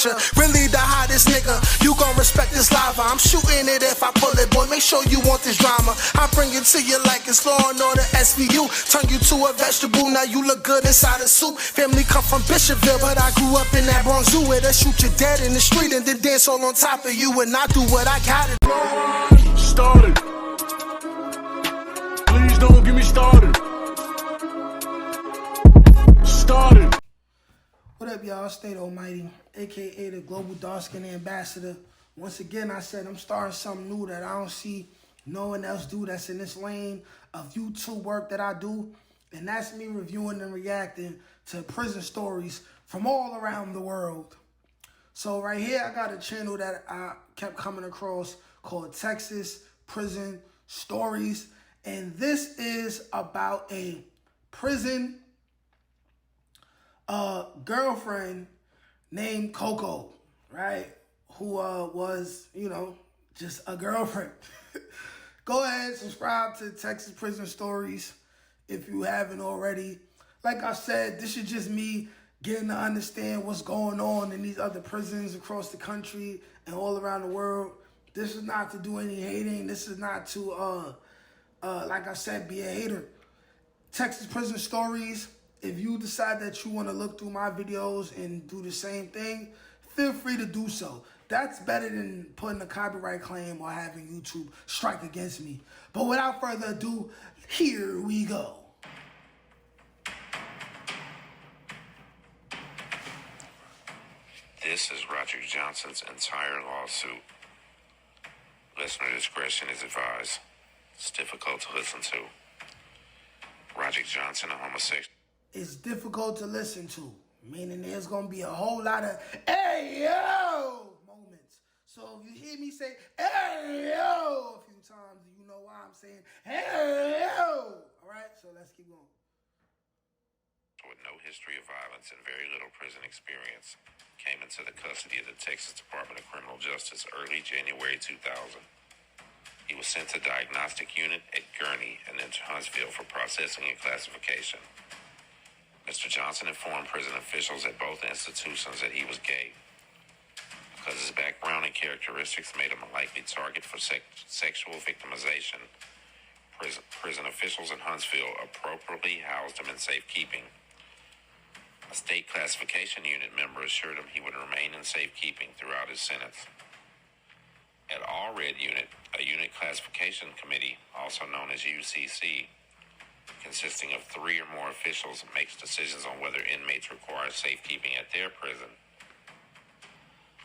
picture. Really the hottest nigga, you gon' respect this lava. I'm shooting it if I pull it, boy, make sure you want this drama. I bring it to you like it's Law and Order SVU. Turn you to a vegetable, now you look good inside a soup. Family come from Bishopville, but I grew up in that Bronx Zoo where they shoot you dead in the street and then dance all on top of you. And I do what I gotta do. Started. Please don't get me started. Started. What up, y'all? It's natealmighty, aka the Global Dark Skin Ambassador. Once again, I said I'm starting something new that I don't see no one else do that's in this lane of YouTube work that I do. And that's me reviewing and reacting to prison stories from all around the world. So right here, I got a channel that I kept coming across called Texas Prison Stories. And this is about a prison girlfriend named Coco, right? Who was, just a girlfriend. Go ahead, subscribe to Texas Prison Stories if you haven't already. Like I said, this is just me getting to understand what's going on in these other prisons across the country and all around the world. This is not to do any hating. This is not to, like I said, be a hater. Texas Prison Stories, if you decide that you want to look through my videos and do the same thing, feel free to do so. That's better than putting a copyright claim or having YouTube strike against me. But without further ado, here we go. This is Roger Johnson's entire lawsuit. Listener discretion is advised. It's difficult to listen to. Roger Johnson, a homosexual. It's difficult to listen to, meaning there's going to be a whole lot of, hey, yo, moments. So if you hear me say, hey, yo, a few times, you know why I'm saying, hey, yo. All right, so let's keep going. With no history of violence and very little prison experience, came into the custody of the Texas Department of Criminal Justice early January 2000. He was sent to diagnostic unit at Gurney and then to Huntsville for processing and classification. Mr. Johnson informed prison officials at both institutions that he was gay. Because his background and characteristics made him a likely target for sexual victimization, prison officials in Huntsville appropriately housed him in safekeeping. A state classification unit member assured him he would remain in safekeeping throughout his sentence. At All Red Unit, a unit classification committee, also known as UCC, consisting of 3 or more officials, makes decisions on whether inmates require safekeeping at their prison.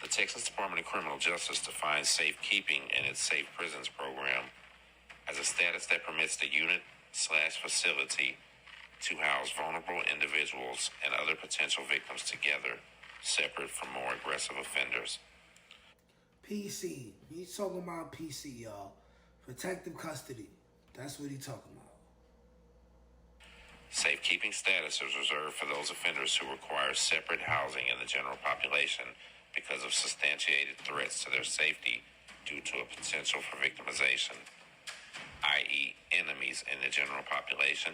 The Texas Department of Criminal Justice defines safekeeping in its Safe Prisons program as a status that permits the unit/facility to house vulnerable individuals and other potential victims together, separate from more aggressive offenders. PC. He's talking about PC, y'all. Protective custody. That's what he's talking about. Safekeeping status is reserved for those offenders who require separate housing in the general population because of substantiated threats to their safety due to a potential for victimization, i.e. enemies in the general population,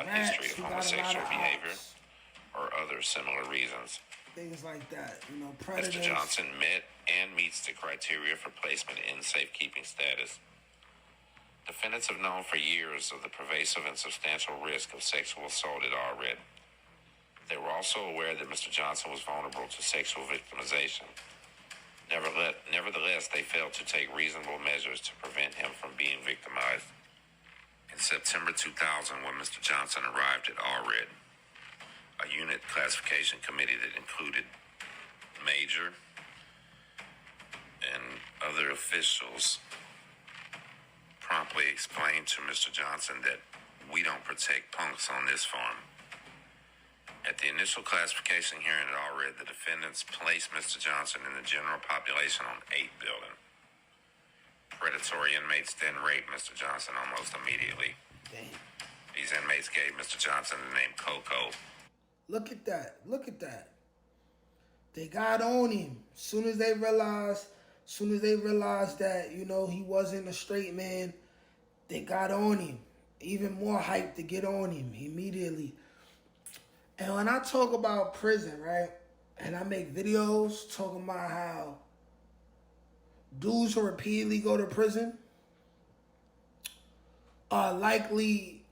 a history of homosexual behavior, or other similar reasons. Things like that, predators. Mr. Johnson met and meets the criteria for placement in safekeeping status. Defendants have known for years of the pervasive and substantial risk of sexual assault at All Red. They were also aware that Mr. Johnson was vulnerable to sexual victimization. Nevertheless, they failed to take reasonable measures to prevent him from being victimized. In September 2000, when Mr. Johnson arrived at All Red, a unit classification committee that included Major and other officials promptly explained to Mr. Johnson that we don't protect punks on this farm. At the initial classification hearing at All Red, the defendants placed Mr. Johnson in the general population on 8 building. Predatory inmates then raped Mr. Johnson almost immediately. Damn. These inmates gave Mr. Johnson the name Coco. Look at that. Look at that. They got on him. Soon as they realized that, he wasn't a straight man, they got on him. Even more hype to get on him immediately. And when I talk about prison, right, and I make videos talking about how dudes who repeatedly go to prison are likely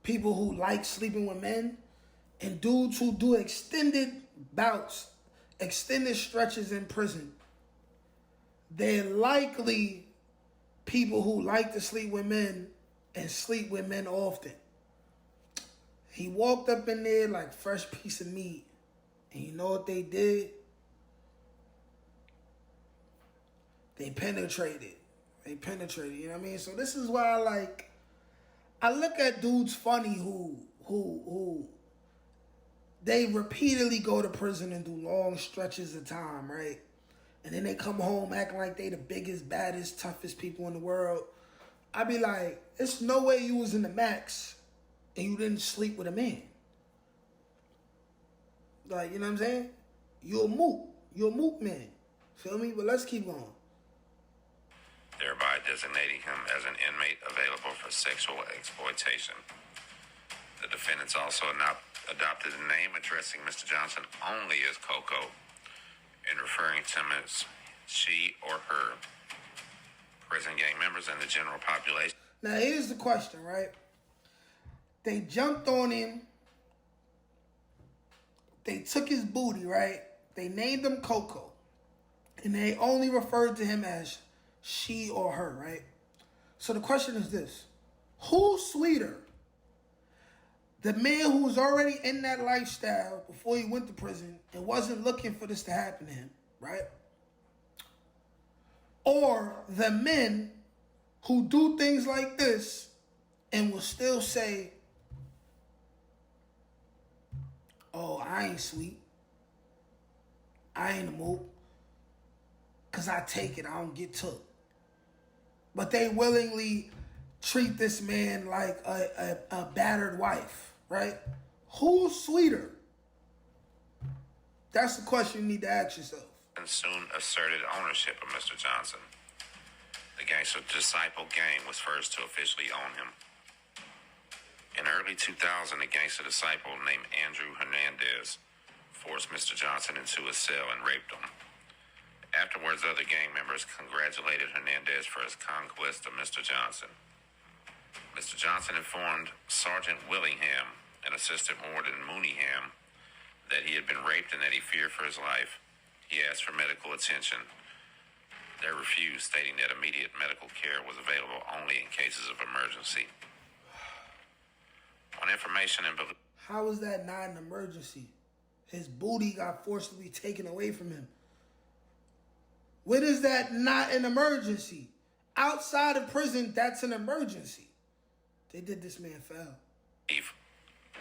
people who like sleeping with men, and dudes who do extended bouts, extended stretches in prison, they're likely people who like to sleep with men and sleep with men often. He walked up in there like fresh piece of meat, and you know what they did? They penetrated. You know what I mean? So this is why I look at dudes funny who they repeatedly go to prison and do long stretches of time, right? And then they come home acting like they the biggest, baddest, toughest people in the world. I be like, it's no way you was in the max and you didn't sleep with a man. Like, you know what I'm saying? You're a moot man. Feel me? But let's keep going. Thereby designating him as an inmate available for sexual exploitation. The defendants also adopted a name addressing Mr. Johnson only as Coco and referring to him as she or her. Prison gang members and the general population. Now here's the question, right? They jumped on him. They took his booty, right? They named him Coco. And they only referred to him as she or her, right? So the question is this. Who's sweeter? The man who was already in that lifestyle before he went to prison and wasn't looking for this to happen to him, right? Or the men who do things like this and will still say, oh, I ain't sweet. I ain't a moot. Because I take it, I don't get took. But they willingly treat this man like a battered wife, right? Who's sweeter? That's the question you need to ask yourself. And soon asserted ownership of Mr. Johnson. The gangster Disciple gang was first to officially own him. In early 2000, a gangster disciple named Andrew Hernandez forced Mr. Johnson into a cell and raped him. Afterwards, other gang members congratulated Hernandez for his conquest of Mr. Johnson. Mr. Johnson informed Sergeant Willingham and Assistant Warden Mooneyham that he had been raped and that he feared for his life. He asked for medical attention. They refused, stating that immediate medical care was available only in cases of emergency. On information and belief. How is that not an emergency? His booty got forcibly taken away from him. When is that not an emergency? Outside of prison, that's an emergency. They did this man foul.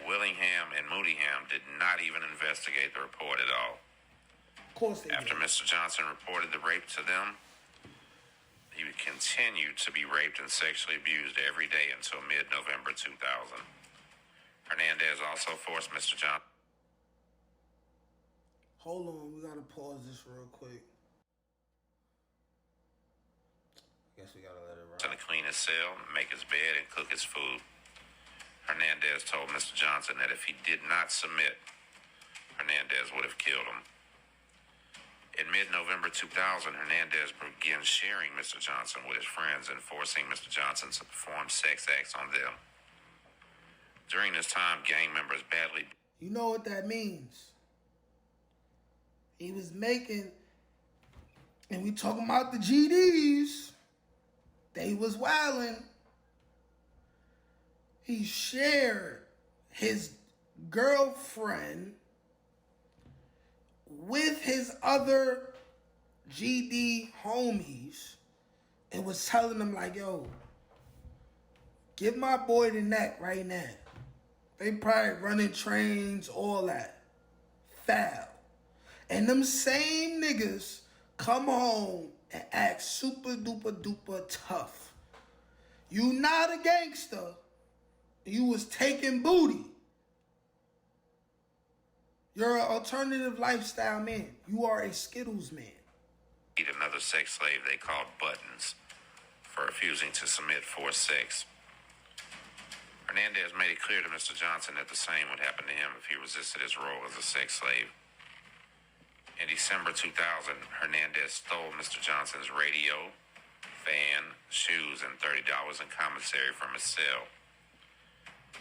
Willingham and Mooneyham did not even investigate the report at all. Of course they After did. Mr. Johnson reported the rape to them, he would continue to be raped and sexually abused every day until mid-November 2000. Hernandez also forced Mr. Johnson. Hold on, we gotta pause this real quick. Guess we gotta let it To ride. clean his cell, make his bed, and cook his food. Hernandez told Mr. Johnson that if he did not submit, Hernandez would have killed him. In mid-November 2000, Hernandez began sharing Mr. Johnson with his friends and forcing Mr. Johnson to perform sex acts on them. During this time, gang members badly... You know what that means. He was making, and we talking about the GDs, they was wilding. He shared his girlfriend with his other GD homies and was telling them like, yo, give my boy the neck right now. They probably running trains, all that. Foul. And them same niggas come home and act super duper duper tough. You not a gangster. You was taking booty. You're an alternative lifestyle man. You are a Skittles man. Another sex slave they called Buttons for refusing to submit forced sex. Hernandez made it clear to Mr. Johnson that the same would happen to him if he resisted his role as a sex slave. In December 2000, Hernandez stole Mr. Johnson's radio, fan, shoes, and $30 in commissary from his cell.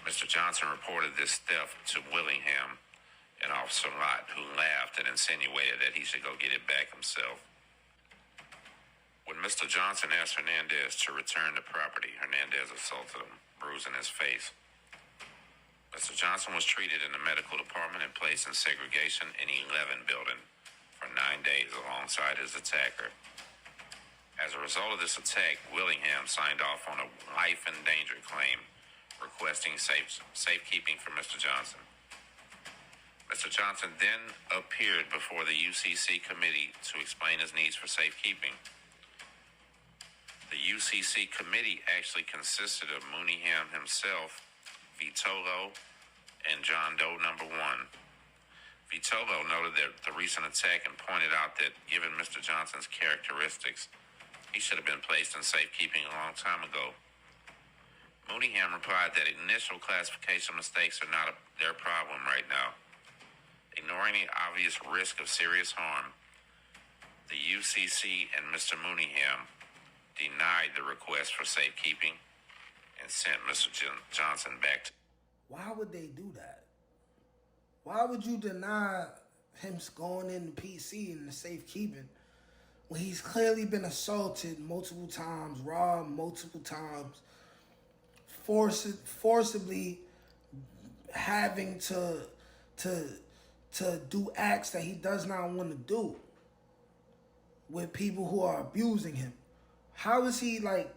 Mr. Johnson reported this theft to Willingham and Officer Lott, who laughed and insinuated that he should go get it back himself. When Mr. Johnson asked Hernandez to return the property, Hernandez assaulted him, bruising his face. Mr. Johnson was treated in the medical department and placed in segregation in 11 building for 9 days alongside his attacker. As a result of this attack, Willingham signed off on a life and danger claim requesting safekeeping for Mr. Johnson. Mr. Johnson then appeared before the UCC committee to explain his needs for safekeeping. The UCC committee actually consisted of Mooneyham himself, Vitolo, and John Doe number 1. Vitolo noted the recent attack and pointed out that given Mr. Johnson's characteristics, he should have been placed in safekeeping a long time ago. Mooneyham replied that initial classification mistakes are not their problem right now. Ignoring the obvious risk of serious harm, the UCC and Mr. Mooneyham denied the request for safekeeping and sent Mr. Johnson back to... Why would they do that? Why would you deny him going in the PC and the safekeeping when he's clearly been assaulted multiple times, robbed multiple times, forcibly having to do acts that he does not want to do with people who are abusing him? How is he like...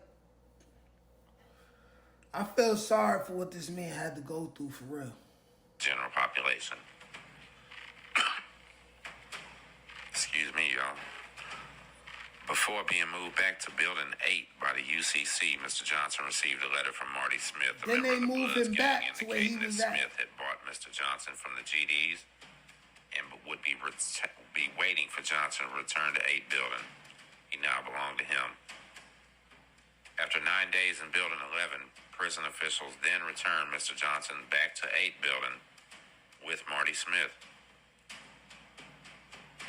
I feel sorry for what this man had to go through, for real. General population. Excuse me, y'all. Before being moved back to Building 8 by the UCC, Mr. Johnson received a letter from Marty Smith, a Then member they of the moved Bloods him gang, back to where he indicating was that at. Smith had bought Mr. Johnson from the GDs and would be waiting for Johnson to return to 8 Building. He now belonged to him. After 9 days in Building 11, prison officials then returned Mr. Johnson back to 8 Building with Marty Smith.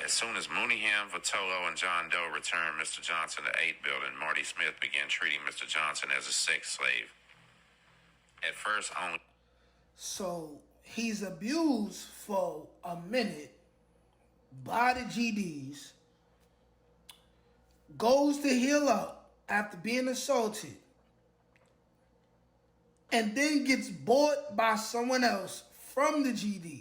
As soon as Mooneyham, Vitolo, and John Doe returned Mr. Johnson to 8 Building, Marty Smith began treating Mr. Johnson as a sex slave. At first, only... So he's abused for a minute by the GDs, goes to heal up after being assaulted, and then gets bought by someone else from the GDs.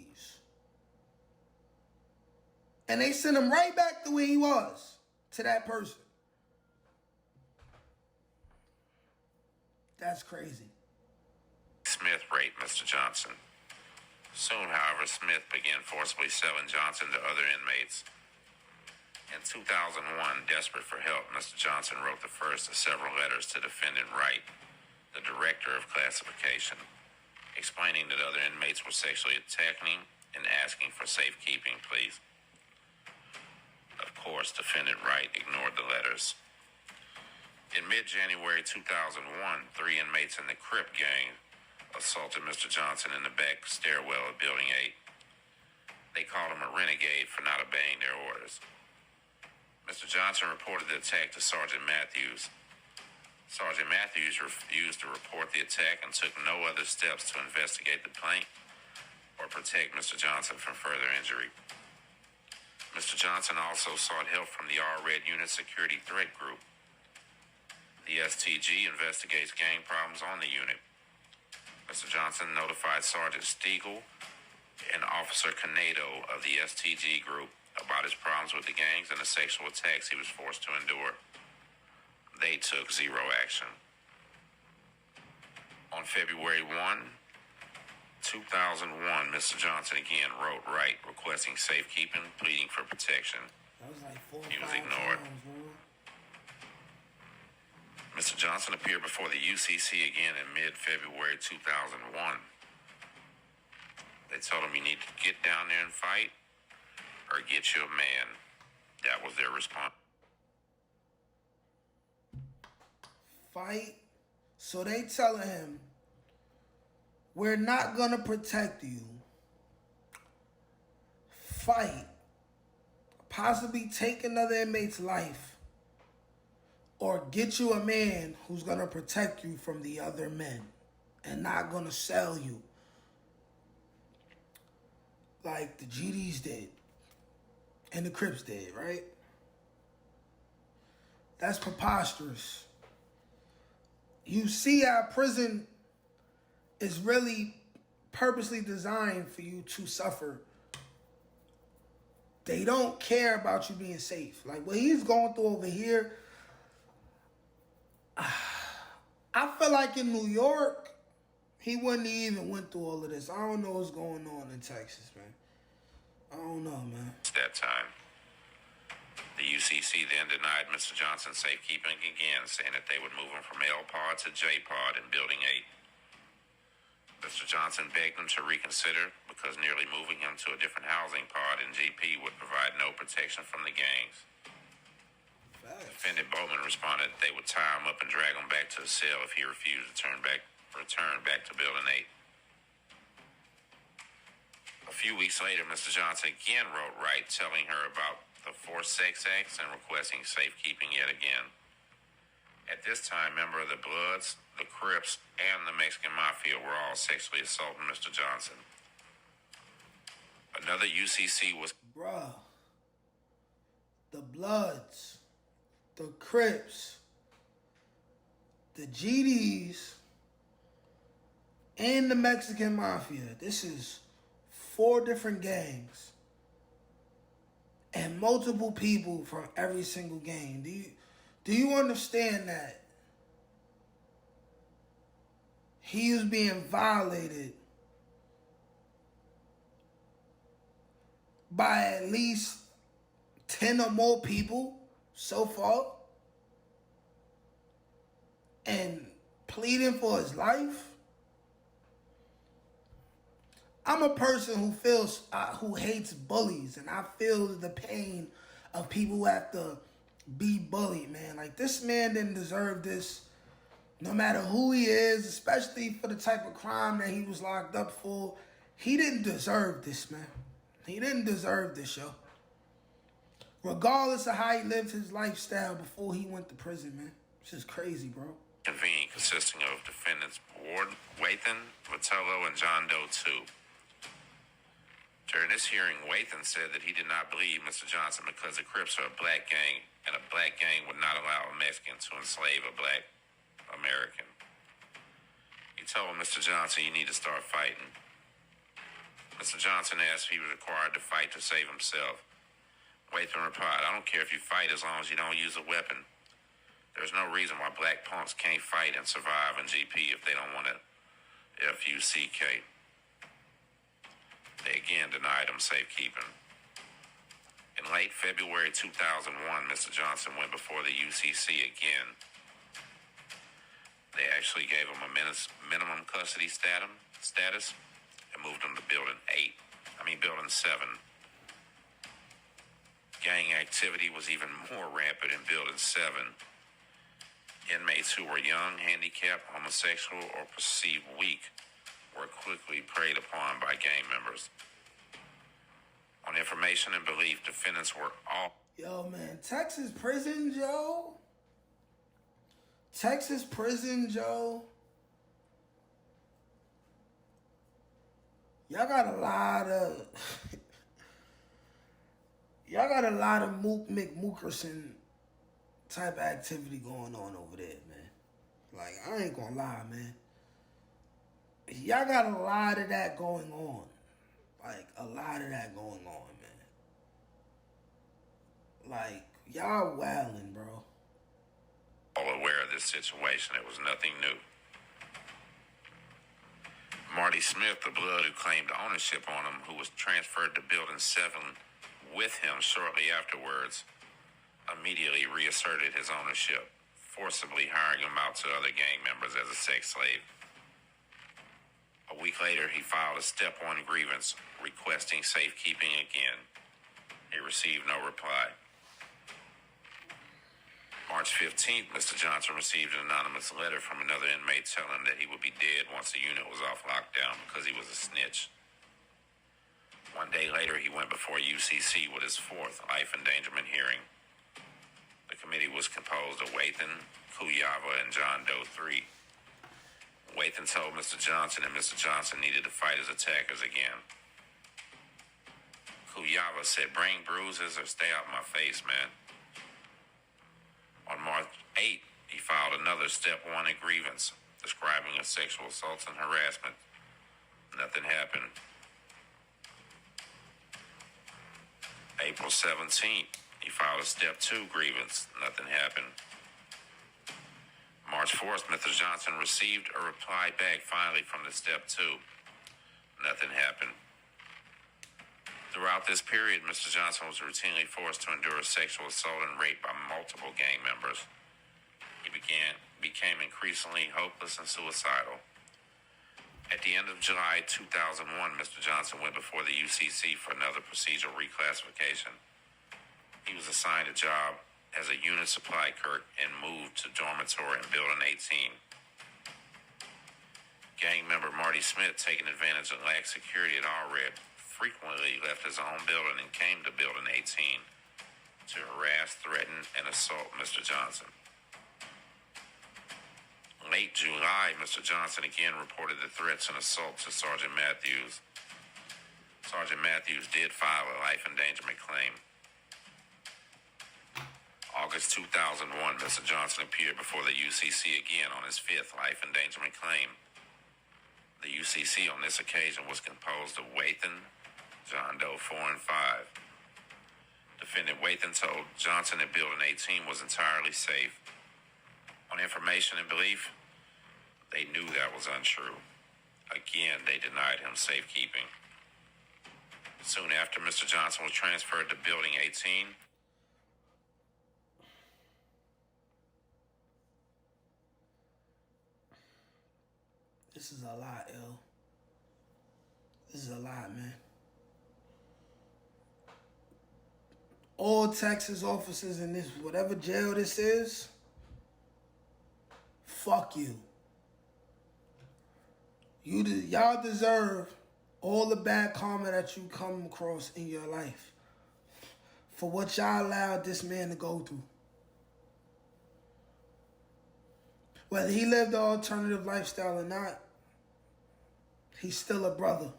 And they send him right back to where he was, to that person. That's crazy. Smith raped Mr. Johnson. Soon, however, Smith began forcibly selling Johnson to other inmates. In 2001, desperate for help, Mr. Johnson wrote the first of several letters to Defendant Wright, the director of classification, explaining that other inmates were sexually attacking him and asking for safekeeping, please. Of course, Defendant Wright ignored the letters. In mid-January 2001, 3 inmates in the Crip gang assaulted Mr. Johnson in the back stairwell of Building 8. They called him a renegade for not obeying their orders. Mr. Johnson reported the attack to Sergeant Matthews. Sergeant Matthews refused to report the attack and took no other steps to investigate the complaint or protect Mr. Johnson from further injury. Mr. Johnson also sought help from the R-Red Unit Security Threat Group. The STG investigates gang problems on the unit. Mr. Johnson notified Sergeant Stiegel and Officer Canedo of the STG group about his problems with the gangs and the sexual attacks he was forced to endure. They took zero action. On February 1, 2001, Mr. Johnson again wrote Wright requesting safekeeping, pleading for protection. That was like 4 or 5 He was ignored. times, bro. Mr. Johnson appeared before the UCC again in mid-February 2001. They told him, you need to get down there and fight or get you a man. That was their response. Fight. So they telling him, we're not going to protect you, fight, possibly take another inmate's life, or get you a man who's going to protect you from the other men and not going to sell you like the GDs did and the Crips did, right? That's preposterous. You see how prison is really purposely designed for you to suffer. They don't care about you being safe. Like what he's going through over here, I feel like in New York, he wouldn't even went through all of this. I don't know what's going on in Texas, man. I don't know, man. It's that time. The UCC then denied Mr. Johnson safekeeping again, saying that they would move him from L pod to J pod in Building 8. Mr. Johnson begged them to reconsider because nearly moving him to a different housing pod in GP would provide no protection from the gangs. Defendant Bowman responded that they would tie him up and drag him back to the cell if he refused to return back to Building 8. A few weeks later, Mr. Johnson again wrote Wright, telling her about the forced sex acts and requesting safekeeping yet again. At this time, members of the Bloods, the Crips, and the Mexican Mafia were all sexually assaulting Mr. Johnson. Another UCC was... Bruh. The Bloods, the Crips, the GDs, and the Mexican Mafia. This is 4 different gangs. And multiple people from every single gang. Do you understand that he was being violated by at least 10 or more people so far and pleading for his life? I'm a person who who hates bullies, and I feel the pain of people who have to be bullied, man. Like, this man didn't deserve this, no matter who he is, especially for the type of crime that he was locked up for. He didn't deserve this, man. He didn't deserve this, yo. Regardless of how he lived his lifestyle before he went to prison, man. It's just crazy, bro. Convened, consisting of defendants Ward, Wathan, Vitello, and John Doe, too. During this hearing, Wathan said that he did not believe Mr. Johnson because the Crips are a black gang, and a black gang would not allow a Mexican to enslave a black American. He told Mr. Johnson, "You need to start fighting." Mr. Johnson asked if he was required to fight to save himself. Wathan replied, "I don't care if you fight as long as you don't use a weapon. There's no reason why black punks can't fight and survive in GP if they don't want to FUCK." They again denied him safekeeping. In late February 2001, Mr. Johnson went before the UCC again. They actually gave him a minimum custody status and moved him to Building 7. Gang activity was even more rampant in Building 7. Inmates who were young, handicapped, homosexual, or perceived weak were quickly preyed upon by gang members. On information and belief, defendants were all... Yo, man, Texas prisons, yo. Texas prisons, yo. Y'all got a lot of... y'all got a lot of Mook McMookerson type of activity going on over there, man. Like, I ain't gonna lie, man. Y'all got a lot of that going on. Like, a lot of that going on, man. Like, y'all wildin', bro. All aware of this situation. It was nothing new. Marty Smith, the Blood who claimed ownership on him, who was transferred to Building 7 with him shortly afterwards, immediately reasserted his ownership, forcibly hiring him out to other gang members as a sex slave. A week later, he filed a Step 1 grievance requesting safekeeping again. He received no reply. March 15th, Mr. Johnson received an anonymous letter from another inmate telling him that he would be dead once the unit was off lockdown because he was a snitch. One day later, he went before UCC with his fourth life endangerment hearing. The committee was composed of Wathan, Kuyava, and John Doe III. Wathan told Mr. Johnson that Mr. Johnson needed to fight his attackers again. Kuyava said, "Bring bruises or stay out my face, man." On March 8th, he filed another Step 1 grievance describing a sexual assault and harassment. Nothing happened. April 17th, he filed a Step 2 grievance. Nothing happened. March 4th, Mr. Johnson received a reply back finally from the Step 2. Nothing happened. Throughout this period, Mr. Johnson was routinely forced to endure sexual assault and rape by multiple gang members. He became increasingly hopeless and suicidal. At the end of July 2001, Mr. Johnson went before the UCC for another procedural reclassification. He was assigned a job as a unit supply clerk and moved to dormitory in Building 18. Gang member Marty Smith, taking advantage of lax security at Allred, frequently left his own building and came to Building 18 to harass, threaten, and assault Mr. Johnson. Late July, Mr. Johnson again reported the threats and assaults to Sergeant Matthews. Sergeant Matthews did file a life endangerment claim. August 2001, Mr. Johnson appeared before the UCC again on his fifth life endangerment claim. The UCC on this occasion was composed of Wathan, John Doe 4 and 5. Defendant Wathan told Johnson that Building 18 was entirely safe. On information and belief, they knew that was untrue. Again, they denied him safekeeping. Soon after, Mr. Johnson was transferred to Building 18. This is a lot, yo. This is a lot, man. All Texas officers in this, whatever jail this is, fuck you. Y'all deserve all the bad karma that you come across in your life for what y'all allowed this man to go through. Whether he lived an alternative lifestyle or not, he's still a brother.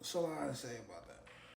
That's all I gotta say about that.